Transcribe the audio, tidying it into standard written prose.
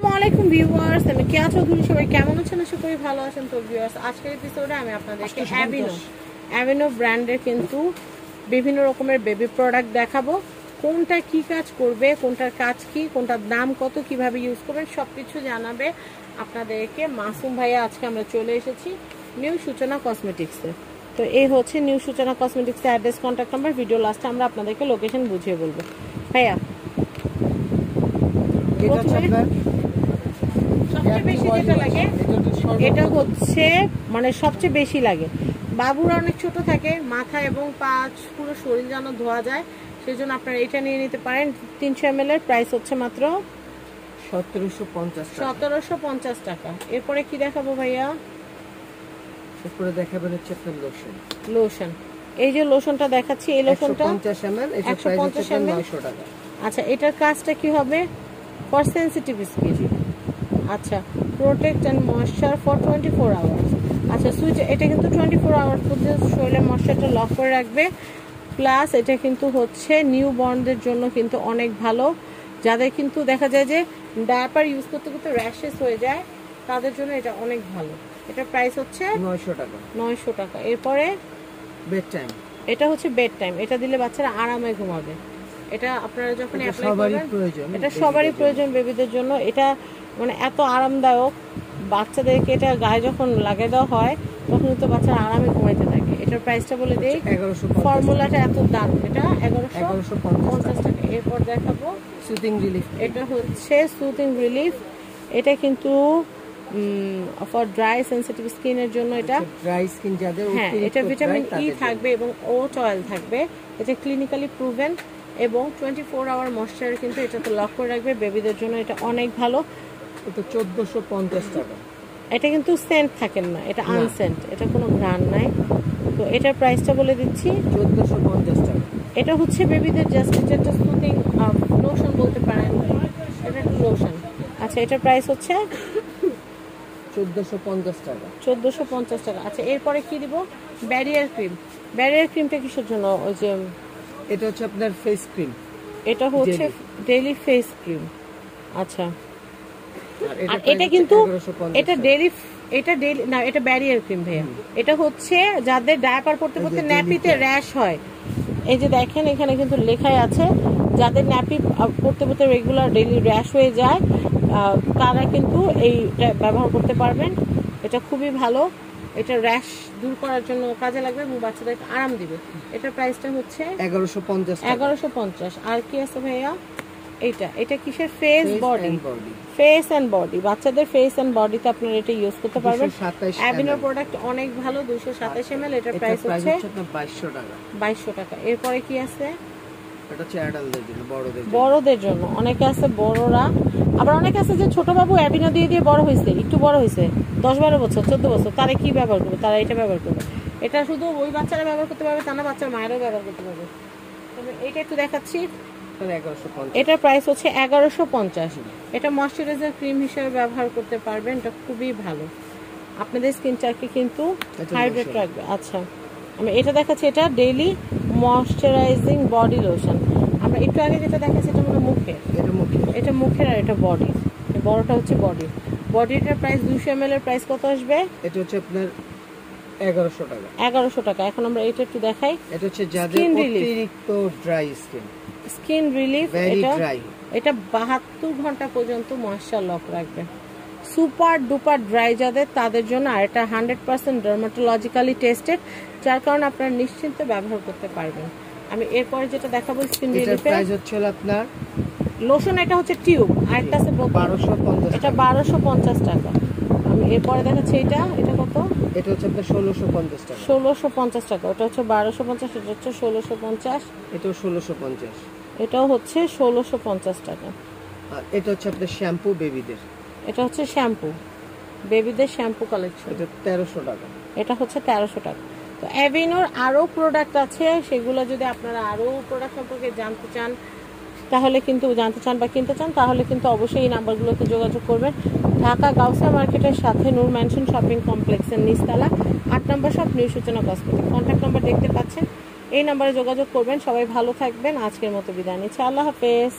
আসসালামু ভিউয়ার্স, আমি কেয়া চৌধুরী। সবাই কেমন আছেন? আশা করি ভালো আছেন। তো ভিউয়ার্স, আজকের এপিসোডে আমি আপনাদেরকে অ্যাভিনো ব্র্যান্ডের কিন্তু বিভিন্ন রকমের বেবি প্রোডাক্ট দেখাবো। কোনটা কি কাজ করবে, কোনটার কাজ কি, কোনটার দাম কত, কিভাবে ইউজ করবেন সবকিছু জানাবে আপনাদেরকে মাসুম ভাইয়া। আজকে আমরা চলে এসেছি নিউ সূচনা কসমেটিক্সে। তো এই হচ্ছে নিউ সূচনা কসমেটিক্সের অ্যাড্রেস, কন্ট্যাক্ট নাম্বার, ভিডিও লাস্টে আমরা আপনাদেরকে লোকেশন বুঝিয়ে বলবো। ভাইয়া, সবচেয়ে বেশি যেটা লাগে এটা হচ্ছে মানে সবচেয়ে বেশি লাগে, বাবুরা অনেক ছোট থাকে, মাথা এবং পা পুরো শরীর যেন ধোয়া যায়, সেই জন্য আপনারা এটা নিয়ে নিতে পারেন। 300 ml এর প্রাইস হচ্ছে মাত্র 1750 টাকা। এরপরে কি দেখাবো ভাইয়া? এরপরে দেখাবেন হচ্ছে আপনার লোশন। এই যে লোশনটা দেখাচ্ছি, এই লোশনটা 150 ml, এটা প্রাইস হচ্ছে 900 টাকা। আচ্ছা, এটার কাজটা কি হবে? For sensitive skin. আচ্ছা, protect and moisture for 24 hours. আচ্ছা, সুইচ এটা কিন্তু 24 আওয়ার্স পর্যন্ত শরীরের ময়েশ্চারটা লক করে রাখবে। প্লাস এটা কিন্তু হচ্ছে নিউ বর্নদের জন্য কিন্তু অনেক ভালো, যাদের কিন্তু দেখা যায় যে ডায়াপার ইউজ করতে করতে র্যাশেস হয়ে যায়, তাদের জন্য এটা অনেক ভালো। এটার প্রাইস হচ্ছে 900 টাকা। এরপরে বেড টাইম, এটা হচ্ছে বেড টাইম। এটা দিলে বাচ্চারা আরামে ঘুমাবে। এটা আপনারা যখন অ্যাপ্লাই করবেন, এটা সবারই প্রয়োজন বেবিদের জন্য। এটা মানে এত আরামদায়ক, বাচ্চাদেরকে এটা গায়ে যখন লাগিয়ে দেওয়া হয় তখন তো বাচ্চারা আরামে ঘুমাইতে থাকে। এটার প্রাইসটা বলে দেই, ফর্মুলাটা এত দাম, এটা 1150 টাকা। এরপর দেখাবো সুদিং রিলিফ। এটা হচ্ছে সুদিং রিলিফ। এটা কিন্তু ফর ড্রাই সেনসিটিভ স্কিনের জন্য, এটা ড্রাই স্কিন যাদের, হ্যাঁ, এটা ভিটামিন ই থাকবে এবং ওট অয়েল থাকবে। এটা ক্লিনিক্যালি প্রুভেন এবং 24 আওয়ার ময়েশ্চার কিন্তু এটা তো লক করে রাখবে বেবিদের জন্য। এটা অনেক ভালো। এটা 1450 টাকা। এটা কিন্তু সেন্ট থাকেন না, এটা আনসেন্ট, এটা কোনো ঘ্রাণ নাই। তো এটার প্রাইসটা বলে দিচ্ছি, 1450 টাকা। এটা হচ্ছে বেবিদের জাস্ট এটা সুদিং লোশন বলতে পারেন, এটা লোশন। আচ্ছা, এটার প্রাইস হচ্ছে 1450 টাকা। 1450 টাকা। আচ্ছা, এরপরে কি দিব? Barrier cream. ব্যারিয়ার ক্রিমটা কিসের জন্য? ওই যে এটা হচ্ছে আপনার ফেস ক্রিম, এটা হচ্ছে ডেইলি ফেস ক্রিম। আচ্ছা, আর এটা কিন্তু এটা ডেইলি না, এটা ব্যারিয়ার ক্রিম ভাইয়া। এটা হচ্ছে যাদের ডায়াপার পড়তে পড়তে ন্যাপিতে র্যাশ হয়, এই যে দেখেন এখানে কিন্তু লেখাই আছে, যাদের ন্যাপি পড়তে পড়তে রেগুলার ডেইলি র্যাশ হয়ে যায় তারা কিন্তু এইটা ব্যবহার করতে পারবেন। এটা খুবই ভালো, এটা র্যাশ দূর করার জন্য কাজে লাগবে এবং বাচ্চাদেরকে আরাম দিবে। এটার প্রাইসটা হচ্ছে 1150। আর কি আছে ভাইয়া? এটা কিসের? Face and body. বাচ্চাদের ফেস এন্ড বডিতে আপনারা এটা ইউজ করতে পারবেন। অ্যাভিনো প্রোডাক্ট অনেক ভালো, 227 ml। এটার প্রাইস হচ্ছে 2200 টাকা। এরপরে কি আছে? এটা হচ্ছে অ্যাডাল্টদের জন্য, বড়দের জন্য। অনেকে আছে বড়রা, আবার অনেকে আছে যে ছোট বাবু অ্যাভিনো দিয়ে দিয়ে বড় হয়েছে, একটু বড় হয়েছে 10-12 বছর 14 বছর, তারা কি ব্যবহার করবে? তারা এটা ব্যবহার করবে। এটা শুধু ওই বাচ্চারা ব্যবহার করতে পারবে তা না, বাচ্চার মায়েরাও ব্যবহার করতে পারবে। তবে এটা একটু দেখাচ্ছি, এটার প্রাইস হচ্ছে 1150। এটা ময়শ্চারাইজার ক্রিম হিসেবে ব্যবহার করতে পারবেন, এটা খুবই ভালো, আপনাদের স্কিনটাকে কিন্তু হাইড্রেট রাখবে। আচ্ছা, আমি এটা দেখাচ্ছি, এটা ডেইলি ময়শ্চারাইজিং বডি লোশন। আমরা একটু আগে যেটা দেখাচ্ছি এটা মানে মুখের, এটা মুখের, আর এটা বডি। বড়টা হচ্ছে বডিটার প্রাইস 200 ml এর প্রাইস কত আসবে? এটা হচ্ছে আপনার 1100 টাকা। 1100 টাকা। এখন আমরা এটা একটু দেখাই, এটা হচ্ছে যাদের অতিরিক্ত ড্রাই স্কিন রিলিফ। এটা 72 ঘন্টা পর্যন্ত ময়েশ্চার লক রাখবে, সুপার ডুপার ড্রাই যাদের, তাদের জন্য। আর এটা 100% ডার্মাটোলজিক্যালি টেস্টেড, যার কারণে আপনারা নিশ্চিন্তে ব্যবহার করতে পারবেন। আমি এরপরে যেটা দেখাবো স্কিন রিলিফের প্রাইস হচ্ছে আপনার লোশন, এটা হচ্ছে টিউব, আর একটা আছে 1250, এটা 1250 টাকা। আমি এরপরে দেখাচ্ছি এটা কত? এটা হচ্ছে আপনার 1650 টাকা। 1650 টাকা। ওটা হচ্ছে 1250, এটা হচ্ছে 1650, এটাও 1650, এটাও হচ্ছে 1650 টাকা। আর এটা হচ্ছে আপনার শ্যাম্পু বেবিদের, এটা হচ্ছে শ্যাম্পু বেবিদের শ্যাম্পু কালেকশন, এটা 1300 টাকা। এটা হচ্ছে 1300 টাকা। তো অ্যাভিনোর আরও প্রোডাক্ট আছে, সেগুলো যদি আপনারা আরও প্রোডাক্ট সম্পর্কে জানতে চান তাহলে কিন্তু বা কিনতে চান তাহলে কিন্তু অবশ্যই এই নাম্বারগুলোতে যোগাযোগ করবেন। ঢাকা গাউসিয়া মার্কেটের সাথে নূর ম্যানশন শপিং কমপ্লেক্সের নিচতলা 8 নম্বর শপ, নিউ সূচনা কসমেটিক। কন্ট্যাক্ট নাম্বার দেখতে পাচ্ছেন, এই নাম্বারে যোগাযোগ করবেন। সবাই ভালো থাকবেন, আজকের মতো বিদায় নিচ্ছি, আল্লাহ হাফেজ।